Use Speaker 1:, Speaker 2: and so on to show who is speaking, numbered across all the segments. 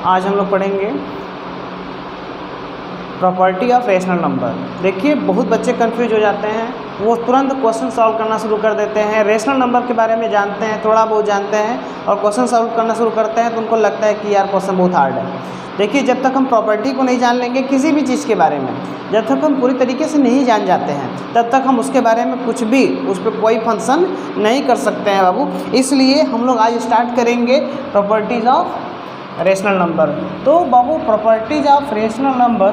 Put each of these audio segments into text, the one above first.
Speaker 1: आज हम लोग पढ़ेंगे प्रॉपर्टी ऑफ रेशनल नंबर। देखिए बहुत बच्चे कंफ्यूज हो जाते हैं, वो तुरंत क्वेश्चन सॉल्व करना शुरू कर देते हैं। रेशनल नंबर के बारे में जानते हैं, थोड़ा बहुत जानते हैं और क्वेश्चन सॉल्व करना शुरू करते हैं तो उनको लगता है कि यार क्वेश्चन बहुत हार्ड है। देखिए जब तक हम प्रॉपर्टी को नहीं जान लेंगे किसी भी चीज़ के बारे में, जब तक हम पूरी तरीके से नहीं जान जाते हैं तब तक हम उसके बारे में कुछ भी उस पर कोई फंक्शन नहीं कर सकते हैं बाबू। इसलिए हम लोग आज स्टार्ट करेंगे प्रॉपर्टीज़ ऑफ रेशनल नंबर। तो बाबू properties of rational number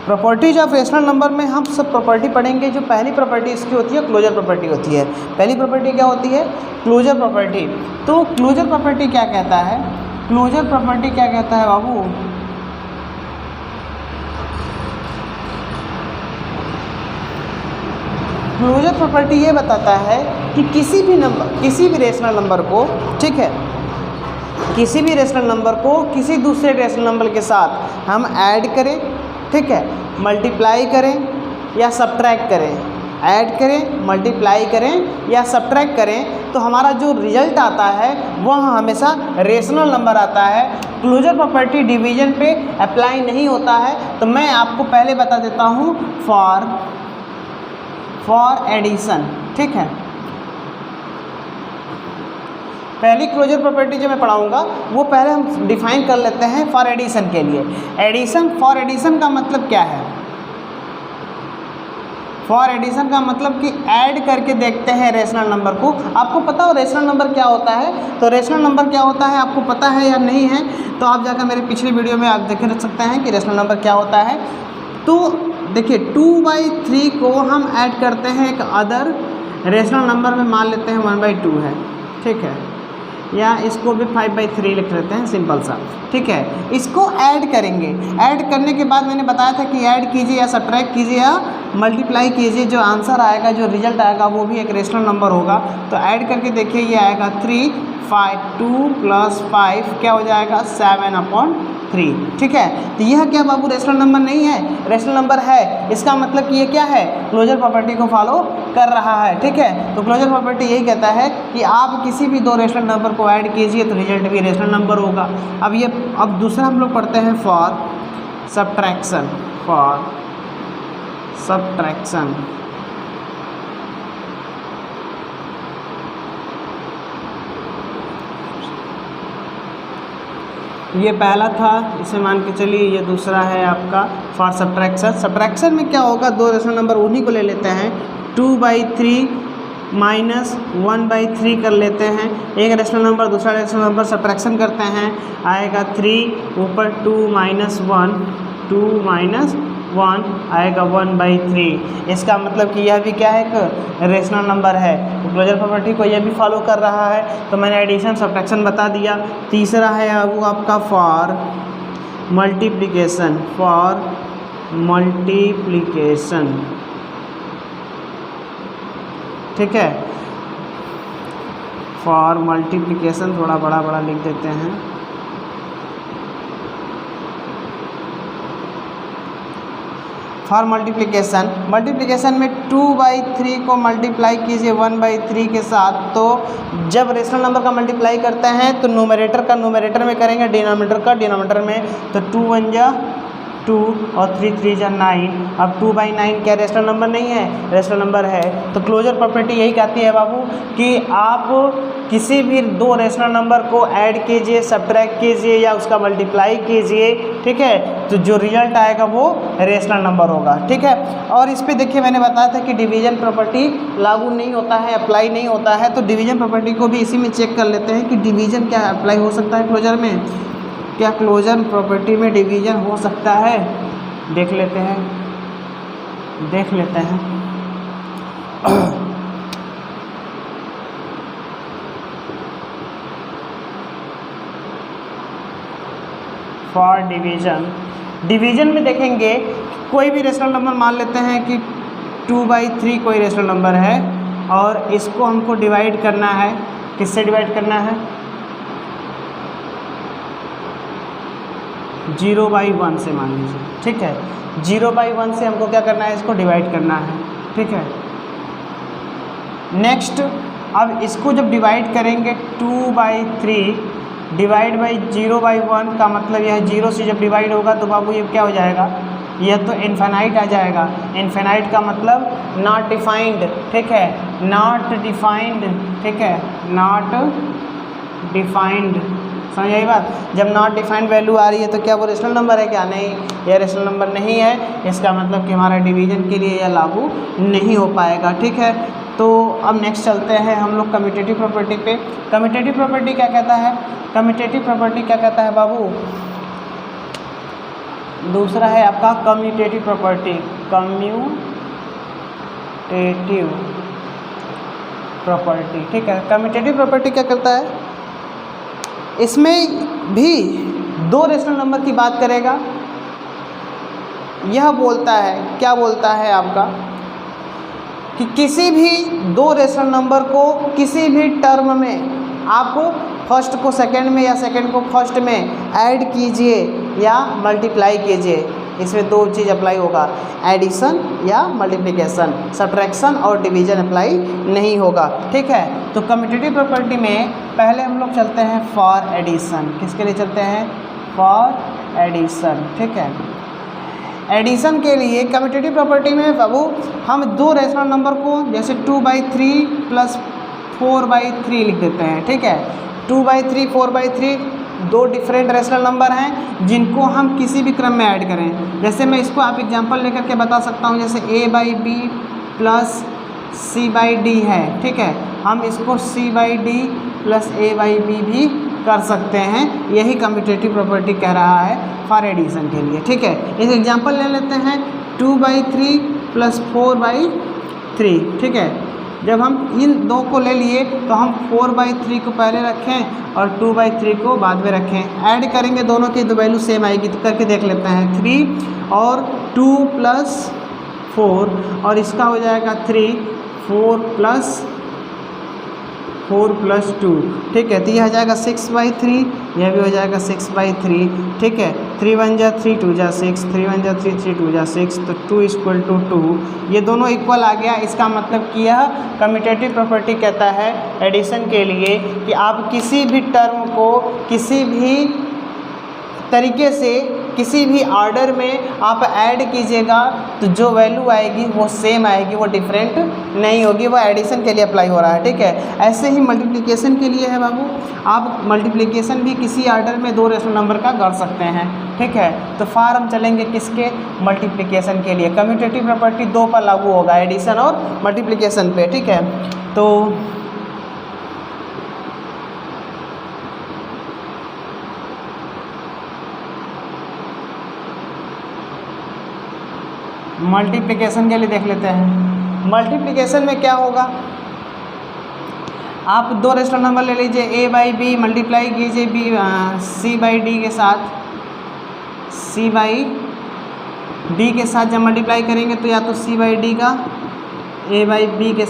Speaker 1: properties of rational number में हम सब प्रॉपर्टी पढ़ेंगे। जो पहली प्रॉपर्टी इसकी होती है क्लोजर प्रॉपर्टी होती है। पहली प्रॉपर्टी क्या होती है? Closure property. तो क्लोजर प्रॉपर्टी क्या कहता है? क्लोजर प्रॉपर्टी क्या कहता है बाबू? क्लोजर प्रॉपर्टी ये बताता है कि किसी भी रेशनल नंबर को, ठीक है, किसी भी रेशनल नंबर को किसी दूसरे रेशनल नंबर के साथ हम ऐड करें, ठीक है, मल्टीप्लाई करें या सब्ट्रैक्ट करें, ऐड करें, मल्टीप्लाई करें या सब्ट्रैक्ट करें तो हमारा जो रिजल्ट आता है वह हमेशा रेशनल नंबर आता है। क्लोजर प्रॉपर्टी डिवीजन पे अप्लाई नहीं होता है। तो मैं आपको पहले बता देता हूँ फॉर एडिशन, ठीक है। पहली क्लोजर प्रॉपर्टी जो मैं पढ़ाऊंगा वो पहले हम डिफाइन कर लेते हैं फॉर एडिशन के लिए। एडिशन, फॉर एडिशन का मतलब क्या है? फॉर एडिशन का मतलब कि ऐड करके देखते हैं रेशनल नंबर को। आपको पता हो रेशनल नंबर क्या होता है? तो रेशनल नंबर क्या होता है आपको पता है या नहीं है? तो आप जाकर मेरे पिछले वीडियो में आप देख सकते हैं कि रेशनल नंबर क्या होता है। तो देखिए 2/3 को हम ऐड करते हैं एक अदर रेशनल नंबर में, मान लेते हैं 1/2 है, ठीक है, या इसको भी 5/3 लिख लेते हैं, सिंपल सा, ठीक है। इसको ऐड करेंगे। ऐड करने के बाद मैंने बताया था कि ऐड कीजिए या सब्ट्रैक्ट कीजिए या मल्टीप्लाई कीजिए, जो आंसर आएगा, जो रिजल्ट आएगा वो भी एक रेशनल नंबर होगा। तो ऐड करके देखिए ये आएगा 3, 2 + 5 क्या हो जाएगा? 7/3, ठीक है। तो यह क्या बाबू रेशनल नंबर नहीं है? रेशनल नंबर है। इसका मतलब कि ये क्या है? क्लोजर प्रॉपर्टी को फॉलो कर रहा है, ठीक है। तो क्लोजर प्रॉपर्टी यही कहता है कि आप किसी भी दो रेशनल नंबर को ऐड कीजिए तो रिजल्ट भी रेशनल नंबर होगा। अब दूसरा हम लोग पढ़ते हैं फॉर सब्ट्रैक्शन। फॉर सब्ट्रैक्शन, ये पहला था, इसे मान के चलिए ये दूसरा है आपका फॉर सब्ट्रैक्शन। सब्ट्रैक्शन में क्या होगा? दो रेशनल नंबर उन्हीं को ले लेते हैं, 2/3 माइनस 1/3 कर लेते हैं। एक रेशनल नंबर दूसरा रेशनल नंबर सब्ट्रैक्शन करते हैं, आएगा 3 ऊपर 2 - 1, 2 - 1 आएगा 1/3। इसका मतलब कि यह भी क्या है? एक रेशनल नंबर है। तो क्लोजर प्रॉपर्टी को यह भी फॉलो कर रहा है। तो मैंने एडिशन सब्ट्रैक्शन बता दिया। तीसरा है वो आपका फॉर मल्टीप्लिकेशन। फॉर मल्टीप्लिकेशन, ठीक है। फॉर मल्टीप्लिकेशन थोड़ा बड़ा लिख देते हैं। फॉर मल्टीप्लिकेशन में 2/3 को मल्टीप्लाई कीजिए 1/3 के साथ। तो जब रेशनल नंबर का मल्टीप्लाई करते हैं तो न्यूमरेटर का न्यूमरेटर में करेंगे, डिनोमिनेटर का डिनोमिनेटर में। तो 2 × 1 = 2 और 3 × 3 = 9। अब 2/9 क्या रेशनल नंबर नहीं है? रेशनल नंबर है। तो क्लोजर प्रॉपर्टी यही कहती है बाबू कि आप किसी भी दो रेशनल नंबर को ऐड कीजिए, सब्ट्रैक्ट कीजिए या उसका मल्टीप्लाई कीजिए, ठीक है, तो जो रिजल्ट आएगा वो रेशनल नंबर होगा, ठीक है। और इस पे देखिए मैंने बताया था कि डिवीजन प्रॉपर्टी लागू नहीं होता है, अप्लाई नहीं होता है। तो डिवीजन प्रॉपर्टी को भी इसी में चेक कर लेते हैं कि डिवीजन क्या अप्लाई हो सकता है क्लोजर में। क्या क्लोजर प्रॉपर्टी में डिवीजन हो सकता है? देख लेते हैं। फॉर डिवीजन में देखेंगे कोई भी रेशनल नंबर मान लेते हैं कि 2/3 कोई रेशनल नंबर है और इसको हमको डिवाइड करना है। किससे डिवाइड करना है? 0/1 से मान लीजिए, ठीक है। 0/1 से हमको क्या करना है, इसको डिवाइड करना है, ठीक है। नेक्स्ट, अब इसको जब डिवाइड करेंगे 2/3 डिवाइड बाई 0/1 का मतलब यह 0 से जब डिवाइड होगा तो बाबू ये क्या हो जाएगा, यह तो इन्फिनाइट आ जाएगा। इन्फिनाइट का मतलब नॉट डिफाइंड, ठीक है, नॉट डिफाइंड, ठीक है, नॉट डिफाइंड। समझ आई बात। जब नॉट डिफाइंड वैल्यू आ रही है तो क्या वो रेशनल नंबर है क्या, नहीं, यह रेशनल नंबर नहीं है। इसका मतलब कि हमारा डिवीजन के लिए यह लागू नहीं हो पाएगा, ठीक है। तो अब नेक्स्ट चलते हैं हम लोग कम्यूटेटिव प्रॉपर्टी पे। कम्यूटेटिव प्रॉपर्टी क्या कहता है, कम्यूटेटिव प्रॉपर्टी क्या कहता है बाबू, दूसरा है आपका कम्यूटेटिव प्रॉपर्टी, कम्यूटेटिव प्रॉपर्टी, ठीक है। कम्यूटेटिव प्रॉपर्टी क्या करता है, इसमें भी दो रेशनल नंबर की बात करेगा। यह बोलता है, क्या बोलता है आपका, कि किसी भी दो रेशनल नंबर को किसी भी टर्म में आप फर्स्ट को सेकंड में या सेकंड को फर्स्ट में ऐड कीजिए या मल्टीप्लाई कीजिए। इसमें दो चीज़ अप्लाई होगा, एडिशन या मल्टीप्लिकेशन, सब्ट्रैक्शन और डिवीजन अप्लाई नहीं होगा, ठीक है। तो कम्यूटेटिव प्रॉपर्टी में पहले हम लोग चलते हैं फॉर एडिशन। किसके लिए चलते हैं, फॉर एडिशन, ठीक है। एडिशन के लिए कम्यूटेटिव प्रॉपर्टी में बाबू हम दो रेशनल नंबर को जैसे 2/3 + 4/3 लिख देते हैं, ठीक है। 2/3 4/3 दो डिफरेंट रेशनल नंबर हैं जिनको हम किसी भी क्रम में ऐड करें। जैसे मैं इसको आप एग्जांपल लेकर के बता सकता हूँ, जैसे A/B + C/D है, ठीक है। हम इसको C/D + A/B भी कर सकते हैं। यही कम्यूटेटिव प्रॉपर्टी कह रहा है फॉर एडिशन के लिए, ठीक है। एक एग्जांपल ले लेते हैं 2/3 + 4/3, ठीक है। जब हम इन दो को ले लिए तो हम 4/3 को पहले रखें और 2/3 को बाद में रखें। ऐड करेंगे दोनों की तो वैल्यू सेम आएगी, तो करके देख लेते हैं। 3 और 2 + 4 और इसका हो जाएगा 3, 4 + 2, ठीक है। तो यह हो जाएगा 6/3, यह भी हो जाएगा 6/3, ठीक है। 3 × 1 = 3, 2 × 6, 3 × 1 = 3, 3 × 2 = 6, तो 2 = 2, ये दोनों इक्वल आ गया। इसका मतलब कि यह कम्यूटेटिव प्रॉपर्टी कहता है एडिशन के लिए कि आप किसी भी टर्म को किसी भी तरीके से किसी भी ऑर्डर में आप ऐड कीजिएगा तो जो वैल्यू आएगी वो सेम आएगी, वो डिफरेंट नहीं होगी। वो एडिशन के लिए अप्लाई हो रहा है, ठीक है। ऐसे ही मल्टीप्लिकेशन के लिए है बाबू, आप मल्टीप्लिकेशन भी किसी ऑर्डर में दो रेशनल नंबर का कर सकते हैं, ठीक है। तो फार हम चलेंगे किसके, मल्टीप्लिकेशन के लिए। कम्यूटेटिव प्रॉपर्टी दो पर लागू होगा, एडिशन और मल्टीप्लिकेशन पे, ठीक है। तो मल्टीप्लिकेशन के लिए देख लेते हैं। मल्टीप्लिकेशन में क्या होगा, आप दो रेशनल नंबर ले लीजिए, A/B मल्टीप्लाई कीजिए C/D के साथ, C/D के साथ जब मल्टीप्लाई करेंगे तो या तो C/D का A/B के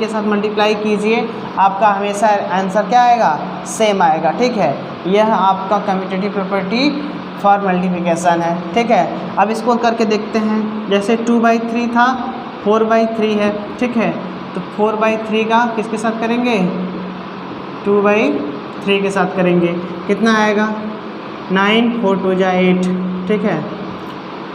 Speaker 1: साथ मल्टीप्लाई कीजिए, आपका हमेशा आंसर क्या आएगा, सेम आएगा, ठीक है। यह आपका कम्यूटेटिव प्रॉपर्टी फॉर मल्टीप्लिकेशन है, ठीक है। अब इसको करके देखते हैं, जैसे 2/3 था, 4/3 है, ठीक है। तो 4/3 का किसके साथ करेंगे, 2/3 के साथ करेंगे, कितना आएगा 9, 4 × 2 = 8, ठीक है।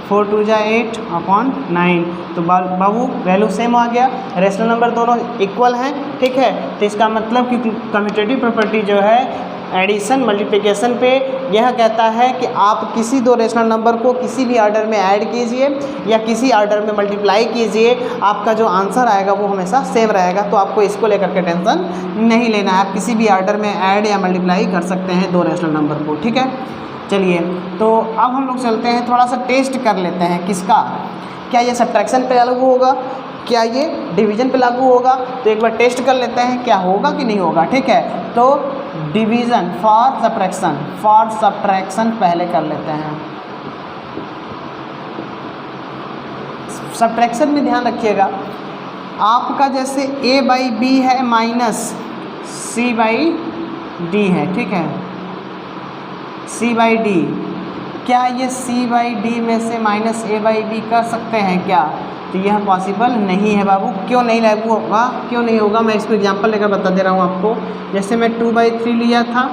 Speaker 1: 4 × 2 = 8/9, तो बाबू वैल्यू सेम आ गया, रेशनल नंबर दोनों इक्वल हैं, ठीक है। तो इसका मतलब कि कम्यूटेटिव प्रॉपर्टी जो है एडिशन मल्टीप्लिकेशन पे यह कहता है कि आप किसी दो रेशनल नंबर को किसी भी ऑर्डर में ऐड कीजिए या किसी ऑर्डर में मल्टीप्लाई कीजिए, आपका जो आंसर आएगा वो हमेशा सेम रहेगा। तो आपको इसको लेकर के टेंशन नहीं लेना है, आप किसी भी ऑर्डर में ऐड या मल्टीप्लाई कर सकते हैं दो रेशनल नंबर को, ठीक है। चलिए, तो अब हम लोग चलते हैं, थोड़ा सा टेस्ट कर लेते हैं किसका, क्या ये सब्ट्रैक्शन पे लागू होगा, क्या ये डिवीज़न पे लागू होगा। तो एक बार टेस्ट कर लेते हैं क्या होगा कि नहीं होगा, ठीक है। तो डिवीज़न फॉर सब्ट्रैक्शन पहले कर लेते हैं। सब्ट्रैक्शन में ध्यान रखिएगा, आपका जैसे A/B है -C/D है, ठीक है, C/D। क्या ये c/d में से -a/b कर सकते हैं क्या? तो यह पॉसिबल नहीं है बाबू। क्यों नहीं लागू होगा, क्यों नहीं होगा, मैं इसको एग्जांपल लेकर बता दे रहा हूँ आपको। जैसे मैं 2/3 लिया था,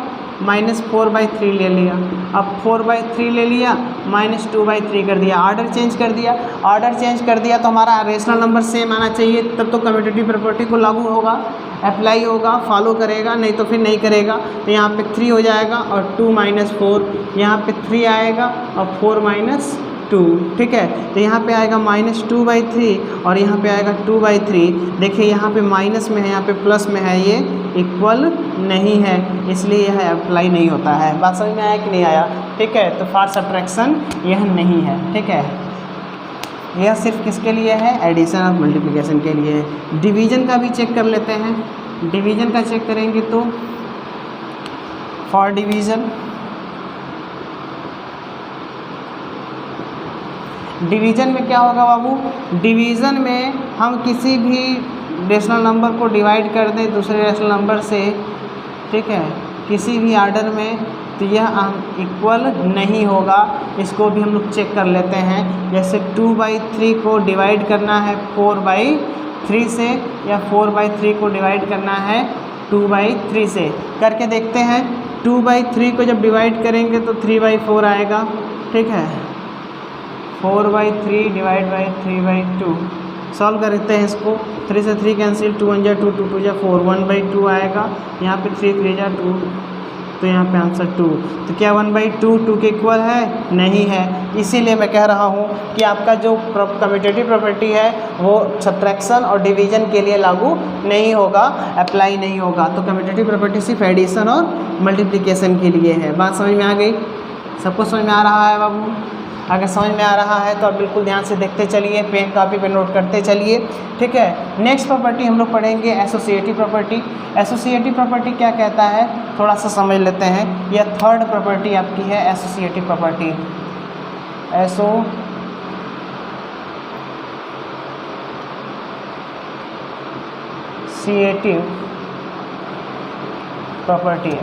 Speaker 1: -4/3 ले लिया, अब 4/3 ले लिया, -2/3 कर दिया, ऑर्डर चेंज कर दिया। ऑर्डर चेंज कर दिया तो हमारा रेशनल नंबर सेम आना चाहिए, तब तो कम्यूटेटिव प्रॉपर्टी को लागू होगा, अप्लाई होगा, फॉलो करेगा, नहीं तो फिर नहीं करेगा। तो यहाँ पे 3 हो जाएगा और 2 - 4, यहाँ पे 3 आएगा और 4 - 2, ठीक है। तो यहाँ पे आएगा -2/3 और यहाँ पे आएगा 2/3। देखिए यहाँ पे माइनस में है, यहाँ पे प्लस में है, ये इक्वल नहीं है, इसलिए यह अप्लाई नहीं होता है। बात समझ में आया कि नहीं आया? ठीक है, तो फॉर सब्ट्रैक्शन यह नहीं है, ठीक है। यह सिर्फ किसके लिए है? एडिशन और मल्टीप्लिकेशन के लिए है। डिवीज़न का भी चेक कर लेते हैं। डिवीज़न का चेक करेंगे तो फॉर डिवीज़न, डिवीज़न में क्या होगा बाबू? डिवीज़न में हम किसी भी रेशनल नंबर को डिवाइड कर दें दूसरे रेशनल नंबर से, ठीक है, किसी भी आर्डर में, तो यह इक्वल नहीं होगा। इसको भी हम लोग चेक कर लेते हैं। जैसे 2/3 को डिवाइड करना है 4/3 से, या 4/3 को डिवाइड करना है 2/3 से, करके देखते हैं। 2/3 को जब डिवाइड करेंगे तो 3/4 आएगा, ठीक है। 4/3 डिवाइड बाई 3/2, सॉल्व करते हैं इसको। 3 से 3 कैंसिल, 2 1 2, 2 2 4, 1/2 आएगा। यहाँ पे 3 3 2, तो यहाँ पे आंसर 2। तो क्या 1/2 2 के इक्वल है? नहीं है। इसीलिए मैं कह रहा हूँ कि आपका जो कम्यूटेटिव प्रॉपर्टी है वो सब्ट्रैक्शन और डिवीज़न के लिए लागू नहीं होगा, अप्लाई नहीं होगा। तो कम्यूटेटिव प्रॉपर्टी सिर्फ एडिशन और मल्टीप्लिकेशन के लिए है। बात समझ में आ गई? सबको समझ में आ रहा है बाबू? अगर समझ में आ रहा है तो आप बिल्कुल ध्यान से देखते चलिए, पेन कापी पे नोट करते चलिए, ठीक है। नेक्स्ट प्रॉपर्टी हम लोग पढ़ेंगे एसोसिएटिव प्रॉपर्टी। एसोसिएटिव प्रॉपर्टी क्या कहता है थोड़ा सा समझ लेते हैं। यह थर्ड प्रॉपर्टी आपकी है एसोसिएटिव प्रॉपर्टी।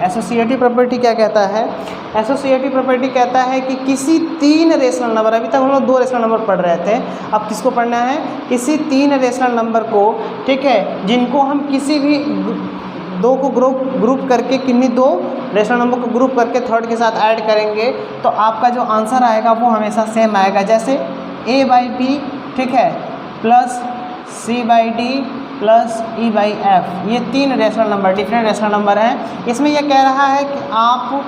Speaker 1: एसोसिएटिव प्रॉपर्टी क्या कहता है? एसोसिएटिव प्रॉपर्टी कहता है कि किसी 3 रेशनल नंबर, अभी तक हम लोग 2 रेशनल नंबर पढ़ रहे थे, अब किसको पढ़ना है? किसी 3 रेशनल नंबर को, ठीक है, जिनको हम किसी भी 2 को ग्रुप करके, किन्हीं 2 रेशनल नंबर को ग्रुप करके थर्ड के साथ ऐड करेंगे तो आपका जो आंसर आएगा वो हमेशा सेम आएगा। जैसे a/b, ठीक है, प्लस c/d प्लस e/f, ये 3 rational number, different rational number हैं। इसमें यह कह रहा है कि आप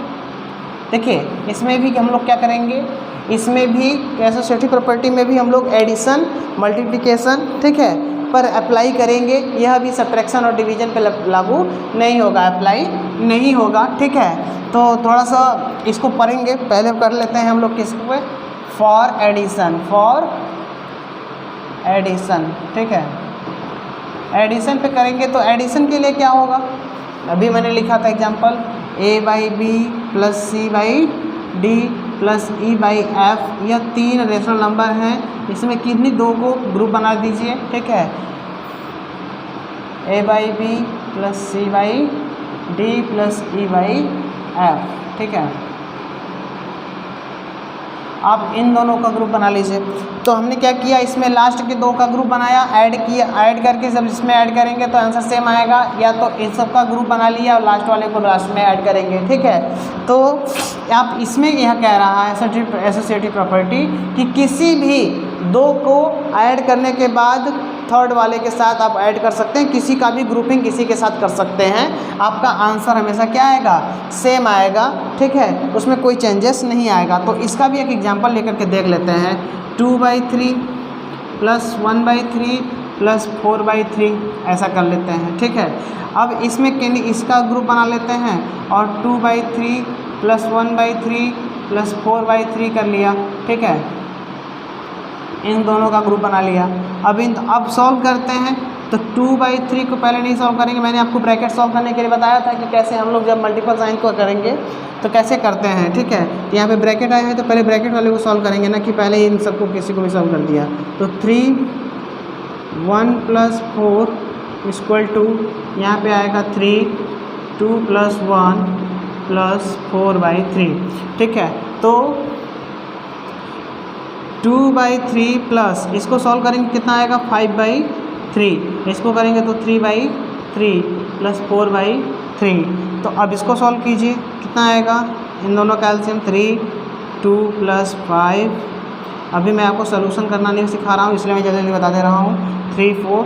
Speaker 1: देखिए, इसमें भी हम लोग क्या करेंगे, इसमें भी एसोसिएटिव प्रॉपर्टी में भी हम लोग एडिशन मल्टीप्लिकेशन, ठीक है, पर अप्लाई करेंगे। यह भी सब्ट्रैक्शन और डिवीज़न पे लागू नहीं होगा, अप्लाई नहीं होगा, ठीक है। तो थोड़ा सा इसको पढ़ेंगे, पहले कर लेते हैं हम लोग किसको पे? फॉर एडिशन, ठीक है। एडिशन पे करेंगे तो एडिशन के लिए क्या होगा? अभी मैंने लिखा था example, a/b plus c/d plus e/f, यह 3 रेशनल नंबर हैं। इसमें किन्हीं 2 को ग्रुप बना दीजिए, ठीक है, a/b plus c/d plus e/f, ठीक है। आप इन दोनों का ग्रुप बना लीजिए। तो हमने क्या किया, इसमें लास्ट के 2 का ग्रुप बनाया, ऐड किया, ऐड करके जब इसमें ऐड करेंगे तो आंसर सेम आएगा, या तो इन सब का ग्रुप बना लिया और लास्ट वाले को लास्ट में ऐड करेंगे, ठीक है। तो आप इसमें यह कह रहा है एसोसिएटिव प्रॉपर्टी कि किसी भी 2 को ऐड करने के बाद थर्ड वाले के साथ आप ऐड कर सकते हैं, किसी का भी ग्रुपिंग किसी के साथ कर सकते हैं, आपका आंसर हमेशा क्या आएगा? सेम आएगा, ठीक है, उसमें कोई चेंजेस नहीं आएगा। तो इसका भी एक एग्जांपल लेकर के देख लेते हैं। 2/3 प्लस 1/3 प्लस 4/3, ऐसा कर लेते हैं, ठीक है। अब इसमें इसका ग्रुप बना लेते हैं और 2/3 प्लस 1/3 प्लस 4/3 कर लिया, ठीक है, इन दोनों का ग्रुप बना लिया। अब सॉल्व करते हैं तो 2/3 को पहले नहीं सॉल्व करेंगे, मैंने आपको ब्रैकेट सॉल्व करने के लिए बताया था कि कैसे हम लोग जब मल्टीपल साइन को करेंगे तो कैसे करते हैं, ठीक है। तो यहाँ पे ब्रैकेट आए हैं तो पहले ब्रैकेट वाले को सॉल्व करेंगे ना कि पहले इन सबको किसी को भी सॉल्व कर दिया। तो 3 1 + 4 = यहाँ पे आएगा 3 2 + 1 + 4/3, ठीक है। तो 2/3 प्लस इसको सॉल्व करेंगे कितना आएगा 5/3, इसको करेंगे तो 3/3 प्लस 4/3। तो अब इसको सॉल्व कीजिए कितना आएगा, इन दोनों का एलसीएम 3, 2 + 5। अभी मैं आपको सोल्यूशन करना नहीं सिखा रहा हूँ इसलिए मैं जल्दी जल्दी बता दे रहा हूँ। 3 4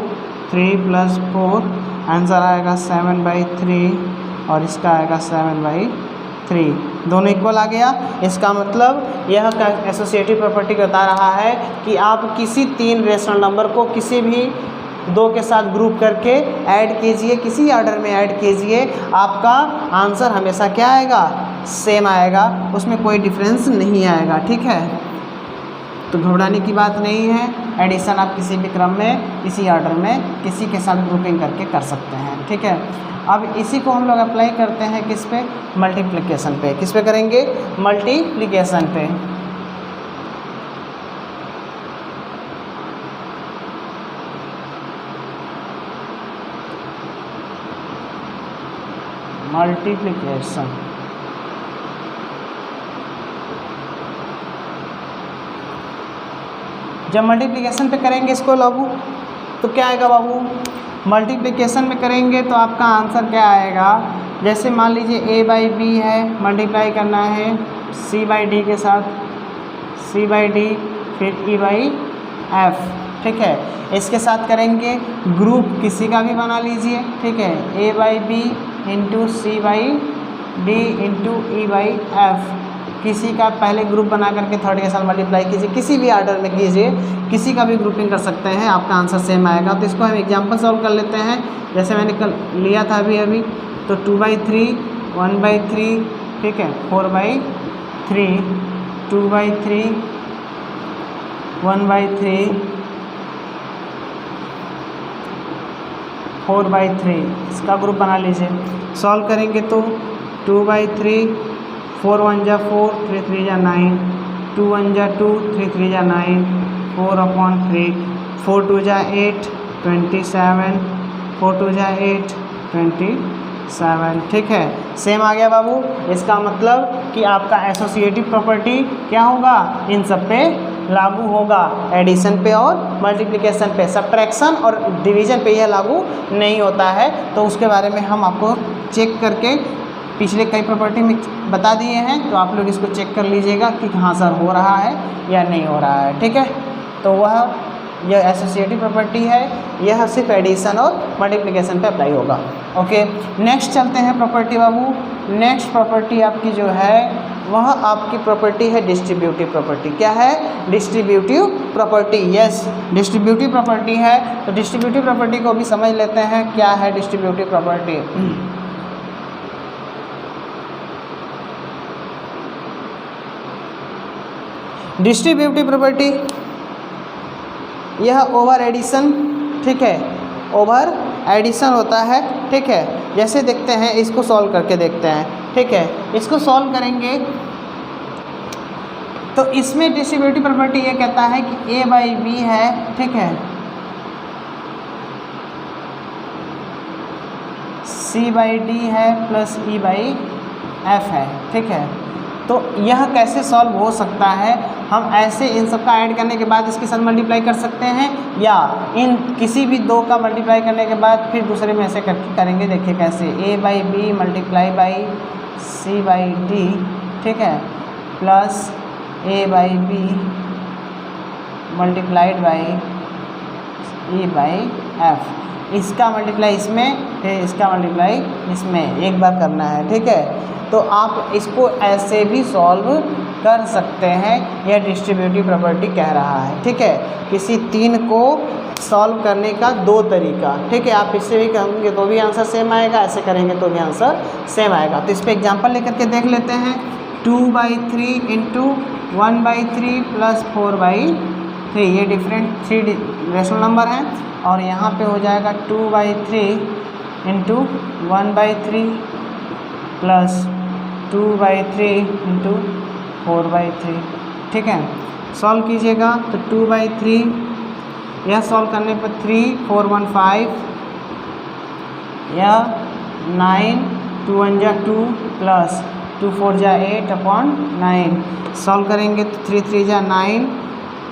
Speaker 1: 3 + 4 आंसर आएगा 7/3 और इसका आएगा 7/3, दोनों इक्वल आ गया। इसका मतलब यह एसोसिएटिव प्रॉपर्टी बता रहा है कि आप किसी 3 रेशनल नंबर को किसी भी 2 के साथ ग्रुप करके ऐड कीजिए, किसी ऑर्डर में ऐड कीजिए, आपका आंसर हमेशा क्या आएगा, सेम आएगा, उसमें कोई डिफरेंस नहीं आएगा। ठीक है, तो घबराने की बात नहीं है। एडिशन आप किसी भी क्रम में, किसी ऑर्डर में, किसी के साथ ग्रुपिंग करके कर सकते हैं। ठीक है, अब इसी को हम लोग अप्लाई करते हैं किस पे, मल्टीप्लिकेशन पे। किस पे करेंगे, मल्टीप्लिकेशन पे। मल्टीप्लिकेशन जब मल्टीप्लिकेशन पे करेंगे इसको लागू तो क्या आएगा बाबू, मल्टीप्लिकेशन में करेंगे तो आपका आंसर क्या आएगा, जैसे मान लीजिए a/b है, मल्टीप्लाई करना है c/d के साथ, c/d फिर e/f। ठीक है, इसके साथ करेंगे ग्रुप किसी का भी बना लीजिए। ठीक है, a/b × c/d × e/f, किसी का पहले ग्रुप बना करके थर्ड के साथ मल्टीप्लाई कीजिए, किसी भी ऑर्डर में कीजिए, किसी का भी ग्रुपिंग कर सकते हैं, आपका आंसर सेम आएगा। तो इसको हम एग्जांपल सॉल्व कर लेते हैं, जैसे मैंने कल लिया था अभी तो 2/3 1/3, ठीक है, 4/3 2/3 1/3 4/3, इसका ग्रुप बना लीजिए। सॉल्व करेंगे तो 2/3 4 1 जा 4 3 3 जा 9 2 1 जा 2 3 3 जा 9 4/3 4 2 जा 8 27 4 2 जा 8 27। ठीक है, सेम आ गया बाबू। इसका मतलब कि आपका एसोसिएटिव प्रॉपर्टी क्या होगा, इन सब पे लागू होगा, एडिशन पे और मल्टीप्लिकेशन पे, सब्ट्रैक्शन और डिवीजन पे यह लागू नहीं होता है। तो उसके बारे में हम आपको चेक करके पिछले कई प्रॉपर्टी में बता दिए हैं, तो आप लोग इसको चेक कर लीजिएगा कि हाँ सर हो रहा है या नहीं हो रहा है। ठीक है, तो वह यह एसोसिएटिव प्रॉपर्टी है, यह सिर्फ एडिशन और मल्टीप्लिकेशन पे अप्लाई होगा। ओके, नेक्स्ट चलते हैं प्रॉपर्टी बाबू। नेक्स्ट प्रॉपर्टी आपकी जो है वह आपकी प्रॉपर्टी है डिस्ट्रीब्यूटिव प्रॉपर्टी। क्या है, distributive property. Yes, distributive property है। तो डिस्ट्रीब्यूटिव प्रॉपर्टी को भी समझ लेते हैं, क्या है डिस्ट्रीब्यूटिव प्रॉपर्टी। डिस्ट्रीब्यूटिव प्रॉपर्टी यह ओवर एडिशन, ठीक है, ओवर एडिशन होता है। ठीक है, जैसे देखते हैं, इसको सॉल्व करके देखते हैं। ठीक है, इसको सॉल्व करेंगे तो इसमें डिस्ट्रीब्यूटिव प्रॉपर्टी ये कहता है कि a/b है, ठीक है, c/d है प्लस e/f है। ठीक है, तो यह कैसे सॉल्व हो सकता है, हम ऐसे इन सब का ऐड करने के बाद इसके साथ मल्टीप्लाई कर सकते हैं, या इन किसी भी 2 का मल्टीप्लाई करने के बाद फिर दूसरे में ऐसे करके करेंगे। देखिए कैसे, a/b मल्टीप्लाई बाई c/d, ठीक है, plus a/b multiplied by e/f, इसका मल्टीप्लाई इसमें, फिर इसका मल्टीप्लाई इसमें, एक बार करना है। ठीक है, तो आप इसको ऐसे भी सॉल्व कर सकते हैं, यह डिस्ट्रीब्यूटिव प्रॉपर्टी कह रहा है। ठीक है, किसी 3 को सॉल्व करने का 2 तरीका। ठीक है, आप इससे भी करेंगे तो भी आंसर सेम आएगा, ऐसे करेंगे तो भी आंसर सेम आएगा। तो इस पर एग्जाम्पल लेकर के देख लेते हैं। 2/3 × 1/3 प्लस 4/3, ये डिफरेंट 3 रेशनल नंबर हैं, और यहाँ पे हो जाएगा 2/3 × 1/3 प्लस 2/3 × 4/3। ठीक है, सॉल्व कीजिएगा तो 2/3, यह सॉल्व करने पर 3 4 1 5, यह 9 2 1 जा 2 प्लस 2 4 जा 8/9, सॉल्व करेंगे तो 3 3 जा 9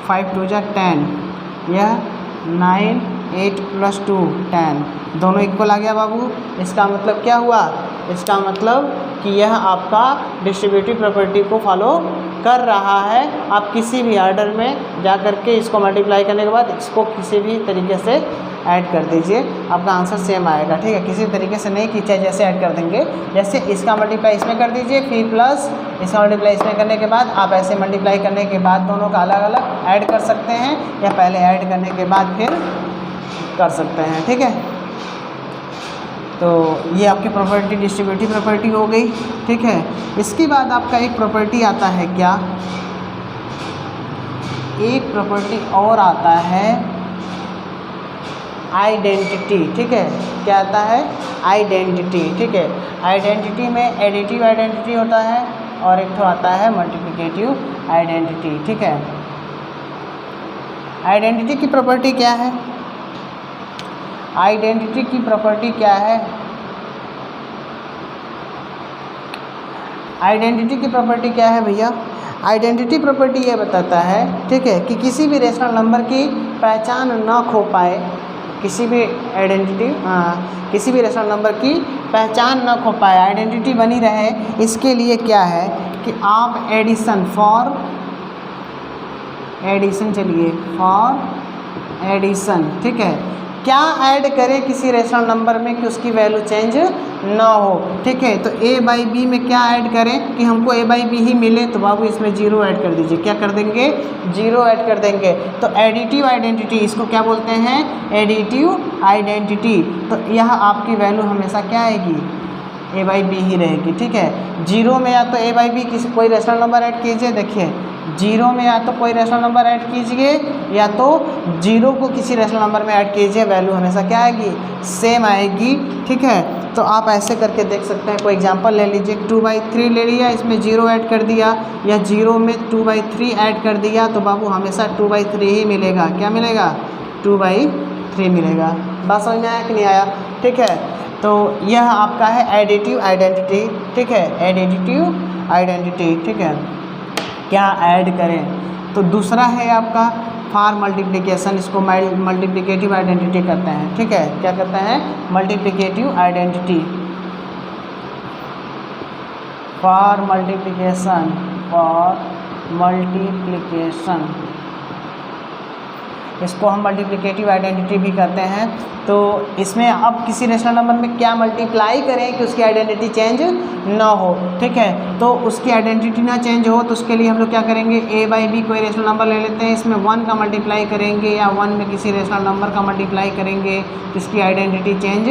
Speaker 1: 5 2 जा 10, यह 9 8 + 2 10, दोनों इक्वल आ गया बाबू। इसका मतलब क्या हुआ? इसका मतलब कि यह आपका डिस्ट्रीब्यूटिव प्रॉपर्टी को फॉलो कर रहा है। आप किसी भी ऑर्डर में जा कर के इसको मल्टीप्लाई करने के बाद इसको किसी भी तरीके से ऐड कर दीजिए, आपका आंसर सेम आएगा। ठीक है, किसी तरीके से नहीं कीजिए, जैसे ऐड कर देंगे, जैसे इसका मल्टीप्लाई इसमें कर दीजिए, फिर प्लस इसका मल्टीप्लाई इसमें करने के बाद आप ऐसे मल्टीप्लाई करने के बाद दोनों का अलग अलग ऐड कर सकते हैं, या पहले ऐड करने के बाद फिर कर सकते हैं। ठीक है, तो ये आपकी प्रॉपर्टी डिस्ट्रीब्यूटिव प्रॉपर्टी हो गई। ठीक है, इसके बाद आपका एक प्रॉपर्टी आता है, क्या? एक प्रॉपर्टी और आता है आइडेंटिटी। ठीक है, क्या आता है? आइडेंटिटी। ठीक है, आइडेंटिटी में एडिटिव आइडेंटिटी होता है और एक तो आता है मल्टीप्लिकेटिव आइडेंटिटी। ठीक है, आइडेंटिटी की प्रॉपर्टी क्या है? आइडेंटिटी की प्रॉपर्टी क्या है? आइडेंटिटी की प्रॉपर्टी क्या है भैया? आइडेंटिटी प्रॉपर्टी ये बताता है, ठीक है, कि किसी भी रेशनल नंबर की पहचान न खो पाए, किसी भी किसी भी रेशनल नंबर की पहचान न खो पाए, आइडेंटिटी बनी रहे, इसके लिए क्या है कि आप एडिशन फॉर एडिशन, चलिए फॉर एडिशन, ठीक है, क्या ऐड करें किसी रेशनल नंबर में कि उसकी वैल्यू चेंज ना हो। ठीक है, तो a/b में क्या ऐड करें कि हमको a/b ही मिले, तो बाबू इसमें 0 ऐड कर दीजिए। क्या कर देंगे? 0 ऐड कर देंगे। तो एडिटिव आइडेंटिटी, इसको क्या बोलते हैं? Additive identity. तो यह आपकी वैल्यू हमेशा क्या आएगी? a/b ही रहेगी। ठीक है, 0 में या तो a/b किसी कोई रेशनल नंबर ऐड कीजिए, देखिए 0 में या तो कोई रेशनल नंबर ऐड कीजिए या तो 0 को किसी रेशनल नंबर में ऐड कीजिए, वैल्यू हमेशा क्या आएगी? सेम आएगी। ठीक है, तो आप ऐसे करके देख सकते हैं। कोई एग्जांपल ले लीजिए, 2/3 ले लिया, इसमें 0 ऐड कर दिया, या 0 में 2/3 ऐड कर दिया, तो बाबू हमेशा 2/3 ही मिलेगा। क्या मिलेगा? 2/3 मिलेगा। बात समझ में आया कि नहीं आया? ठीक है, तो यह आपका है एडिटिव आइडेंटिटी। ठीक है, एडिटिव आइडेंटिटी। ठीक है, क्या ऐड करें? तो दूसरा है आपका फॉर मल्टीप्लिकेशन, इसको मल्टीप्लिकेटिव आइडेंटिटी कहते हैं। ठीक है, क्या कहते हैं? Multiplicative identity. For multiplication, for multiplication, इसको हम मल्टीप्लिकेटिव आइडेंटिटी भी कहते हैं। तो इसमें अब किसी रेशनल नंबर में क्या मल्टीप्लाई करें कि उसकी आइडेंटिटी चेंज ना हो। ठीक है, तो उसकी आइडेंटिटी ना चेंज हो, तो उसके लिए हम लोग क्या करेंगे? a/b कोई रेशनल नंबर ले लेते हैं, इसमें 1 का मल्टीप्लाई करेंगे, या 1 में किसी रेशनल नंबर का मल्टीप्लाई करेंगे, तो इसकी आइडेंटिटी चेंज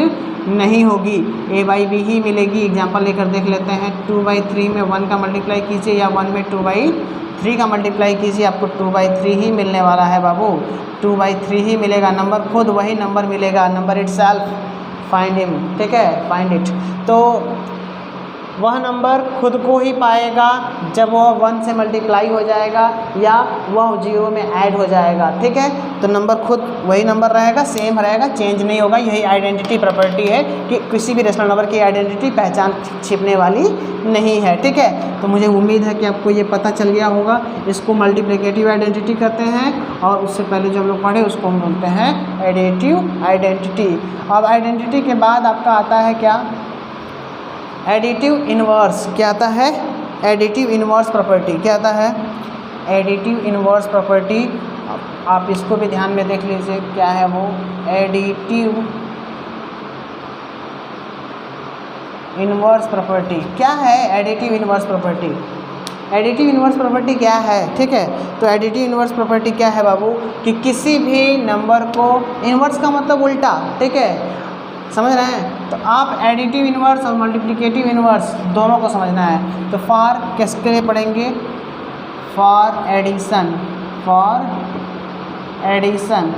Speaker 1: नहीं होगी, a/b ही मिलेगी। एग्जाम्पल लेकर देख लेते हैं, 2/3 में 1 का मल्टीप्लाई कीजिए, या 1 में 2/3 का मल्टीप्लाई कीजिए, आपको 2/3 ही मिलने वाला है बाबू, 2/3 ही मिलेगा। नंबर खुद वही नंबर मिलेगा, नंबर इटसेल्फ, फाइंड हिम। ठीक है, फाइंड इट। तो वह नंबर खुद को ही पाएगा जब वह 1 से मल्टीप्लाई हो जाएगा या वह 0 में ऐड हो जाएगा। ठीक है, तो नंबर खुद वही नंबर रहेगा, सेम रहेगा, चेंज नहीं होगा। यही आइडेंटिटी प्रॉपर्टी है कि किसी भी रेशनल नंबर की आइडेंटिटी पहचान छिपने वाली नहीं है। ठीक है, तो मुझे उम्मीद है कि आपको ये पता चल गया होगा। इसको मल्टीप्लिकेटिव आइडेंटिटी कहते हैं, और उससे पहले जो हम लोग पढ़े उसको हम बोलते हैं एडिटिव आइडेंटिटी। अब आइडेंटिटी के बाद आपका आता है क्या? Additive inverse. क्या आता है? Additive inverse property. क्या आता है? Additive inverse property. आप इसको भी ध्यान में देख लीजिए, क्या है वो? Additive inverse property. क्या है additive inverse property? Additive inverse property क्या है? ठीक है, तो एडिटिव इन्वर्स प्रॉपर्टी क्या है बाबू? कि किसी भी नंबर को, इन्वर्स का मतलब उल्टा, ठीक है, समझ रहे हैं? तो आप एडिटिव इन्वर्स और मल्टीप्लिकेटिव इन्वर्स दोनों को समझना है। तो फॉर किसके लिए पढ़ेंगे? For addition, for addition.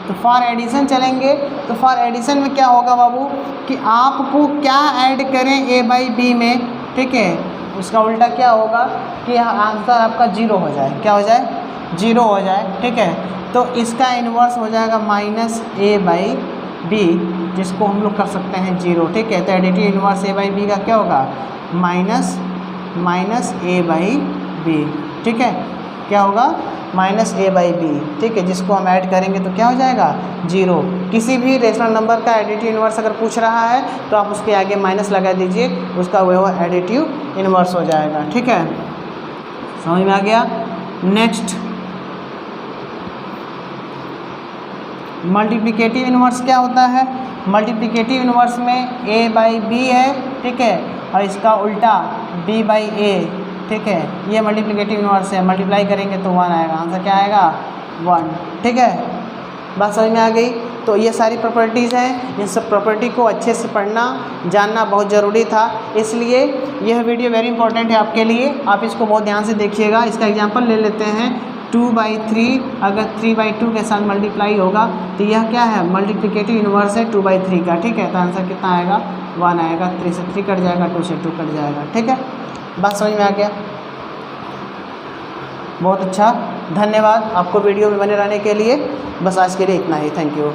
Speaker 1: तो फॉर एडिशन चलेंगे, तो फॉर एडिशन में क्या होगा बाबू? कि आपको क्या ऐड करें a/b में, ठीक है, उसका उल्टा क्या होगा कि आंसर आपका 0 हो जाए। क्या हो जाए? 0 हो जाए। ठीक है, तो इसका इन्वर्स हो जाएगा -a/b, जिसको हम लोग कर सकते हैं 0। ठीक है, तो एडिटिव इन्वर्स a/b का क्या होगा? -a/b। ठीक है, क्या होगा -a/b, ठीक है, जिसको हम ऐड करेंगे तो क्या हो जाएगा 0। किसी भी रेशनल नंबर का एडिटिव इन्वर्स अगर पूछ रहा है तो आप उसके आगे माइनस लगा दीजिए, उसका वो एडिटिव इन्वर्स हो जाएगा, ठीक है, समझ में आ गया। नेक्स्ट मल्टीप्लिकेटिव इन्वर्स क्या होता है। मल्टीप्लिकेटिव इन्वर्स में a/b है, ठीक है, और इसका उल्टा b/a, ठीक है, ये मल्टीप्लिकेटिव इन्वर्स है। मल्टीप्लाई करेंगे तो 1 आएगा, आंसर क्या आएगा 1, ठीक है, बात समझ में आ गई। तो ये सारी प्रॉपर्टीज़ हैं, इन सब प्रॉपर्टी को अच्छे से पढ़ना जानना बहुत ज़रूरी था, इसलिए यह वीडियो वेरी इंपॉर्टेंट है आपके लिए। आप इसको बहुत ध्यान से देखिएगा। इसका एग्जांपल ले लेते हैं 2/3, अगर 3/2 के साथ मल्टीप्लाई होगा तो यह क्या है मल्टीप्लिकेटिव इन्वर्स है 2/3 का, ठीक है, तो आंसर कितना आएगा 1 आएगा। 3 से 3 कट जाएगा, 2 से 2 कट जाएगा, ठीक है, बात समझ में आ गया। बहुत अच्छा, धन्यवाद आपको वीडियो में बने रहने के लिए। बस आज के लिए इतना ही, थैंक यू।